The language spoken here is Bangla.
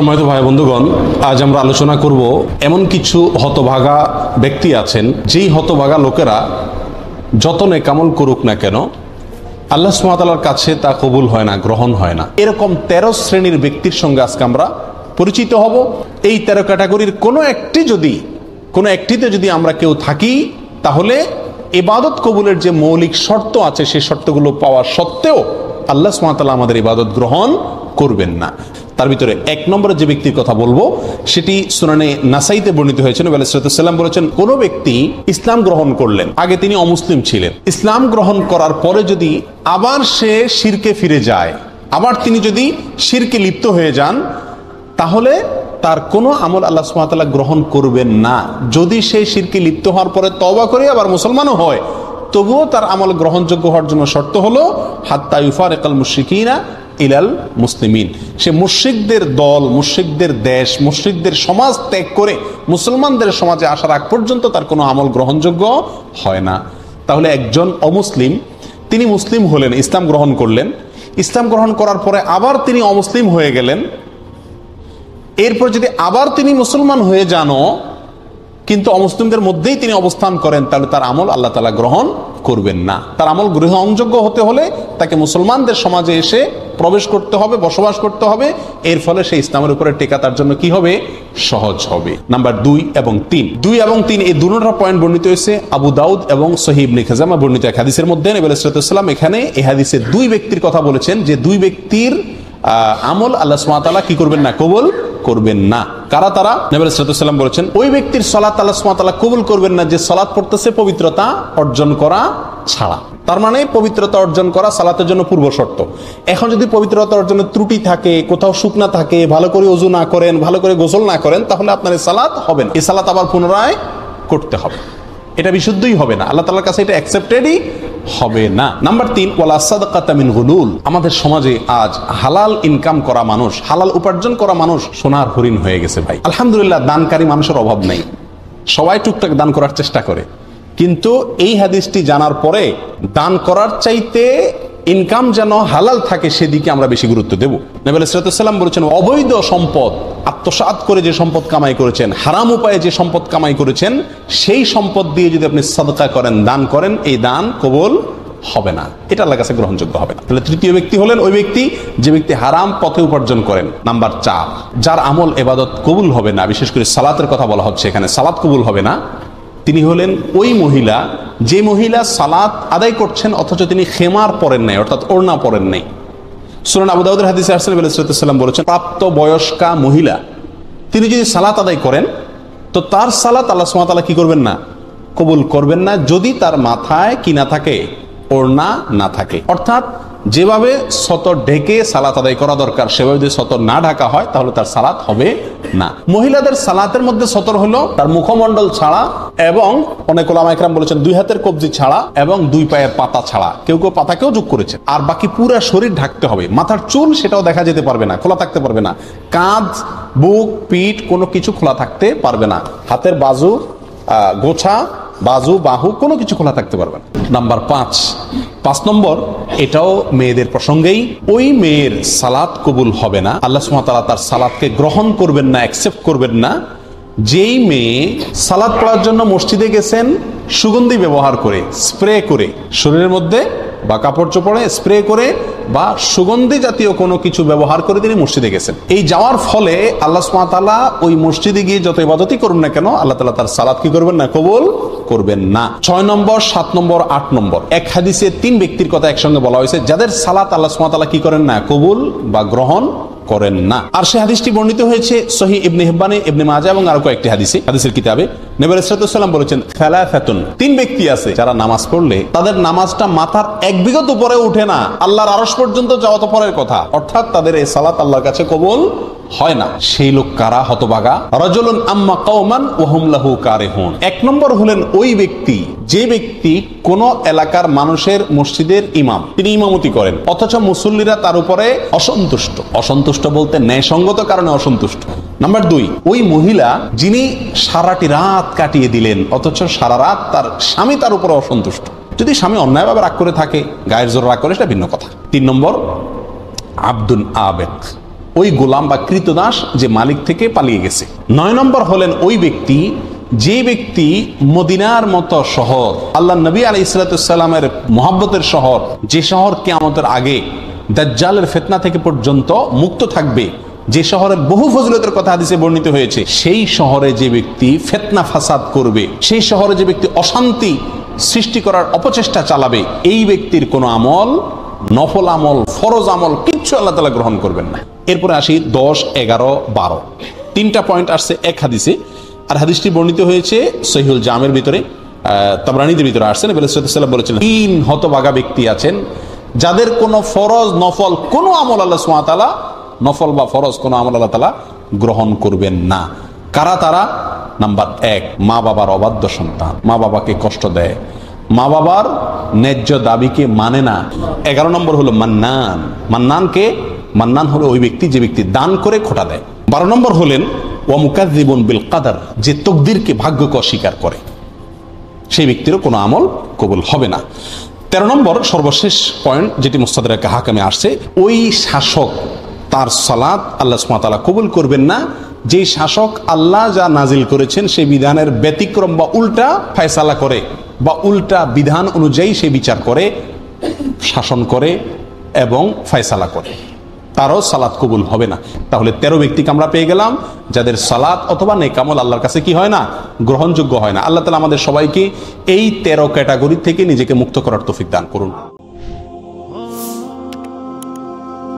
সম্মানিত ভাই বন্ধুগণ, আজ আমরা আলোচনা করব এমন কিছু হতভাগা ব্যক্তি আছেন, যেই হতভাগা লোকেরা যত নেকামল করুক না কেন আল্লাহ সুবহানাহু ওয়া তাআলার কাছে তা কবুল হয় না, গ্রহণ হয় না। এরকম 13 শ্রেণীর ব্যক্তির সঙ্গে আজকে আমরা পরিচিত হব। এই 13 ক্যাটাগরির কোনো একটিতে যদি আমরা কেউ থাকি, তাহলে ইবাদত কবুলের যে মৌলিক শর্ত আছে সেই শর্তগুলো পাওয়া সত্ত্বেও আল্লাহ সুবহানাহু ওয়া তাআলা আমাদের ইবাদত গ্রহণ করবেন না। তার ভিতরে 1 নম্বরে যে ব্যক্তির কথা বলবো সেটি সুনানে নাসাইতে বর্ণিত হয়েছে। নবী আলাইহিস সালাম বলেছেন, কোন ব্যক্তি ইসলাম গ্রহণ করলেন, আগে তিনি অমুসলিম ছিলেন, ইসলাম গ্রহণ করার পরে যদি আবার সে শিরকে ফিরে যায়, আবার তিনি যদি শিরকে লিপ্ত হয়ে যান, তাহলে তার কোনো আমল আল্লাহ সুবহানাহু ওয়া তাআলা গ্রহণ করবেন না। যদি সেই শিরকে লিপ্ত হওয়ার পরে তওবা করে আবার মুসলমানও হয়, তবুও তার আমল গ্রহণযোগ্য হওয়ার জন্য শর্ত হলো হাত্তা ইউফারিকাল মুশরিকিনা ইলাল মুসলিমিন। সে মুশরিকদের দল, মুশরিকদের দেশ, মুশরিকদের সমাজ ত্যাগ করে মুসলমানদের সমাজে আসার আগ পর্যন্ত তার কোনো আমল গ্রহণযোগ্য হয় না। তাহলে একজন অমুসলিম, তিনি মুসলিম হলেন, ইসলাম গ্রহণ করলেন, ইসলাম গ্রহণ করার পরে আবার তিনি অমুসলিম হয়ে গেলেন, এরপর যদি আবার তিনি মুসলমান হয়ে যানও কিন্তু অমুসলিমদের মধ্যেই তিনি অবস্থান করেন, তাহলে তার আমল আল্লাহ তাআলা গ্রহণ করবেন না। তার আমল গ্রহণযোগ্য হতে হলে তাকে মুসলমানদের সমাজে এসে প্রবেশ করতে হবে, বসবাস করতে হবে। এর ফলে সেই ইসলামের উপরে টেকা তার জন্য কি হবে? সহজ হবে। নাম্বার 2 এবং 3 এই দুটো পয়েন্ট বর্ণিত হয়েছে আবু দাউদ এবং সহিহ ইবনে খাজামা বর্ণিত এক হাদিসের মধ্যে। নবী আলাইহিস সালাম এখানে এই হাদিসে 2 ব্যক্তির কথা বলেছেন, যে 2 ব্যক্তির আমল আল্লাহ সুবহানাহু ওয়া তাআলা কি করবেন না? কবুল করবেন না। কারা তারা? নবী আলাইহিস সালাম বলেছেন, ওই ব্যক্তির সালাত আল্লাহ সুবহানাহু ওয়া তাআলা কবুল করবেন না যে সালাত পড়তেছে পবিত্রতা অর্জন করা ছাড়া। তার মানে পবিত্রতা অর্জন করা সালাতের জন্য পূর্ব শর্ত। এখন যদি পবিত্রতা অর্জনের ত্রুটি থাকে, কোথাও শুকনা থাকে, ভালো করে ওযু না করেন, ভালো করে গোসল না করেন, তাহলে আপনার এই সালাত হবে না। এই সালাত আবার পুনরায় করতে হবে, এটা বিশুদ্ধই হবে না, আল্লাহ তাআলার কাছে এটা অ্যাকসেপ্টেডই হবে না। নাম্বার 3, ওয়ালা সাদাকাতা মিন গুলুল। আমাদের সমাজে আজ হালাল ইনকাম করা মানুষ, হালাল উপার্জন করা মানুষ সোনার হরিণ হয়ে গেছে ভাই। আলহামদুলিল্লাহ, দানকারী মানুষের অভাব নেই, সবাই টুকটাক দান করার চেষ্টা করে, কিন্তু এই হাদিসটি জানার পরে দান করার চাইতে ইনকাম যেন হালাল থাকে সেদিকে আমরা বেশি গুরুত্ব দেব। নবী আলাইহিস সালাম বলেছেন, অবৈধ সম্পদ আত্মসাৎ করে যে সম্পদ কামাই করেছেন, হারাম উপায়ে যে সম্পদ কামাই করেছেন, সেই সম্পদ দিয়ে যদি আপনি সাদকা করেন, দান করেন, এই দান কবুল হবে না, এটা আল্লাহর কাছে গ্রহণযোগ্য হবে না। তাহলে 3য় ব্যক্তি হলেন ওই ব্যক্তি যে ব্যক্তি হারাম পথে উপার্জন করেন। নাম্বার 4, যার আমল ইবাদত কবুল হবে না, বিশেষ করে সালাতের কথা বলা হচ্ছে এখানে, সালাত কবুল হবে না, তিনি হলেন ওই মহিলা, যে মহিলা সালাত আদায় করছেন অথচ তিনি খেমার পরেন নাই, অর্থাৎ ওড়না পরেন নাই। সুনান আবু দাউদের হাদিসে আসছে, নবী আলাইহিস সালাম বলেছেন, প্রাপ্ত বয়স্কা মহিলা তিনি যদি সালাত আদায় করেন, তো তার সালাত আল্লাহ সুবহানাহু ওয়া তাআলা কি করবেন না? কবুল করবেন না, যদি তার মাথায় কি না থাকে? ওড়না না থাকে। অর্থাৎ যেভাবে সতর ঢেকে সালাত আদায় করা দরকার, সেভাবে যদি সতর না ঢাকা হয় তাহলে তার সালাত হবে না। মহিলাদের সালাতের মধ্যে সতর হলো তার মুখমণ্ডল ছাড়া, এবং অনেক উলামা ইকরাম বলেছেন 2 হাতের কবজি ছাড়া এবং 2 পায়ের পাতা ছাড়া, কেউ কেউ পাতাকেও যোগ করেছে। আর বাকি পুরো শরীর ঢাকতে হবে, মাথার চুল সেটাও দেখা যেতে পারবে না, খোলা থাকতে পারবে না, কাঁধ, বুক, পিঠ কোনো কিছু খোলা থাকতে পারবে না, হাতের বাজু, গোছা, বাজু, বাহু কোনো কিছু খোলা থাকতে পারবে না। নাম্বার 5 নম্বর, এটাও মেয়েদের প্রসঙ্গেই, ওই মেয়ের সালাত কবুল হবে না, আল্লাহ সুবহানাহু ওয়া তাআলা তার সালাতকে গ্রহণ করবেন না, অ্যাকসেপ্ট করবেন না, যেই মেয়ে সালাত পড়ার জন্য মসজিদে গেছেন সুগন্ধি ব্যবহার করে, স্প্রে করে শরীরের মধ্যে বা কাপড় চোপড়ে স্প্রে করে বা সুগন্ধি জাতীয় কোনো কিছু ব্যবহার করে তিনি মসজিদে গেছেন, এই যাওয়ার ফলে আল্লাহ সুবহানাহু ওয়া তাআলা ওই মসজিদে গিয়ে যত ইবাদতই করুন না কেন, আল্লাহ তাআলা তার সালাত কি করবেন না? কবুল করবেন না। 6 নম্বর, 7 নম্বর, 8 নম্বর, এক হাদিসে 3 ব্যক্তির কথা একসঙ্গে বলা হয়েছে, যাদের সালাত আল্লাহ সুবহানাহু ওয়া তাআলা কি করেন না? কবুল বা গ্রহণ করেন না। আর সেই হাদিসটি বর্ণিত হয়েছে সহিহ ইবনে হিব্বানে, ইবনে মাজাহ এবং আরো কয়েকটি হাদিসের কিতাবে। নবী আলাইহিস সালাম বলেছেন, সালাসাতুন, 3 ব্যক্তি আছে যারা নামাজ পড়লে তাদের নামাজটা মাথার 1 বিঘত উপরে উঠে না, আল্লাহর আরশ পর্যন্ত যাওয়া তো পরের কথা, অর্থাৎ তাদের এই সালাত আল্লাহর কাছে কবুল হয় না। সেই লোক কারা? হতভাগা। রাজুলুন আম্মা কওমান ওয়া হুম লাহু কারিহুন। 1 নম্বর হলেন ওই ব্যক্তি, যে ব্যক্তি কোন এলাকার মানুষের মসজিদের ইমাম, তিনি ইমামতি করেন অথচ মুসল্লিরা তার উপরে অসন্তুষ্ট বলতে ন্যায়সঙ্গত কারণে অসন্তুষ্ট। নাম্বার 2, ওই মহিলা যিনি সারাটি রাত কাটিয়ে দিলেন অথচ সারা রাত তার স্বামী তার উপরে অসন্তুষ্ট। যদি স্বামী অন্যায়ভাবে রাগ করে থাকে, গায়ের জোর রাগ করে, সেটা ভিন্ন কথা। 3 নম্বর, আব্দুন আবেক, ওই গোলাম বা কৃতদাস যে মালিক থেকে পালিয়ে গেছে। 9 নম্বর হলেন ওই ব্যক্তি যে ব্যক্তি মদিনার মতো শহর, আল্লাহ নবী আলাইহিস সালামের মহব্বতের শহর, যে শহর কিয়ামতের আগে দাজ্জালের ফিতনা থেকে পর্যন্ত মুক্ত থাকবে, যে শহরের বহু ফজিলতের কথা হাদিসে বর্ণিত হয়েছে, সেই শহরে যে ব্যক্তি ফিতনা ফাসাদ করবে, সেই শহরে যে ব্যক্তি অশান্তি সৃষ্টি করার অপচেষ্টা চালাবে, এই ব্যক্তির কোনো আমল, নফল আমল, ফরজ আমল কিচ্ছু আল্লাহ তাআলা গ্রহণ করবেন না। এরপরে আসি 10, 11, 12 তিনটা পয়েন্ট আসছে এক হাদিসে। আর হাদিসটি বর্ণিত হয়েছে সহিহুল জামের ভিতরে, তাবরানীদের ভিতরে আসছে। নবী সাল্লাল্লাহু আলাইহি ওয়াসাল্লাম বলেছেন, 3 হতভাগা ব্যক্তি আছেন যাদের কোনো ফরজ নফল কোনো আমল আল্লাহ সুবহানাহু ওয়া তাআলা, নফল বা ফরজ কোনো আমল আল্লাহ তাআলা গ্রহণ করবেন না। কারা তারা? নাম্বার 1, মা বাবার অবাধ্য সন্তান, মা বাবাকে কষ্ট দেয়, মা বাবার ন্যায্য দাবিকে মানে না। 11 নম্বর হলো মান্নান। মান্নানকে, মান্নান হলো ওই ব্যক্তি যে ব্যক্তি দান করে খোটা দেয়। 12 নম্বর হলেন ওয়া মুকাযযিবুন বিল কাদার, যে তকদিরকে, ভাগ্যকে অস্বীকার করে, সেই ব্যক্তিরও কোনো আমল কবুল হবে না। 13 নম্বর সর্বশেষ পয়েন্ট যেটি মুস্তাদরাকে হাকামে আসছে, ওই শাসক তার সালাত আল্লাহ সুবহানাহু ওয়া তাআলা কবুল করবেন না যে শাসক আল্লাহ যা নাজিল করেছেন সেই বিধানের ব্যতিক্রম বা উল্টা ফয়সালা করে বা উল্টা বিধান অনুযায়ী সে বিচার করে, শাসন করে এবং ফয়সালা করে, তারও সালাত কবুল হবে না। তাহলে 13 ব্যক্তিকে আমরা পেয়ে গেলাম যাদের সালাত অথবা নেক আমল আল্লাহর কাছে কি হয় না, গ্রহণযোগ্য হয় না। আল্লাহ তাআলা আমাদের সবাইকে এই 13 ক্যাটাগরি থেকে নিজেকে মুক্ত করার তৌফিক দান করুন।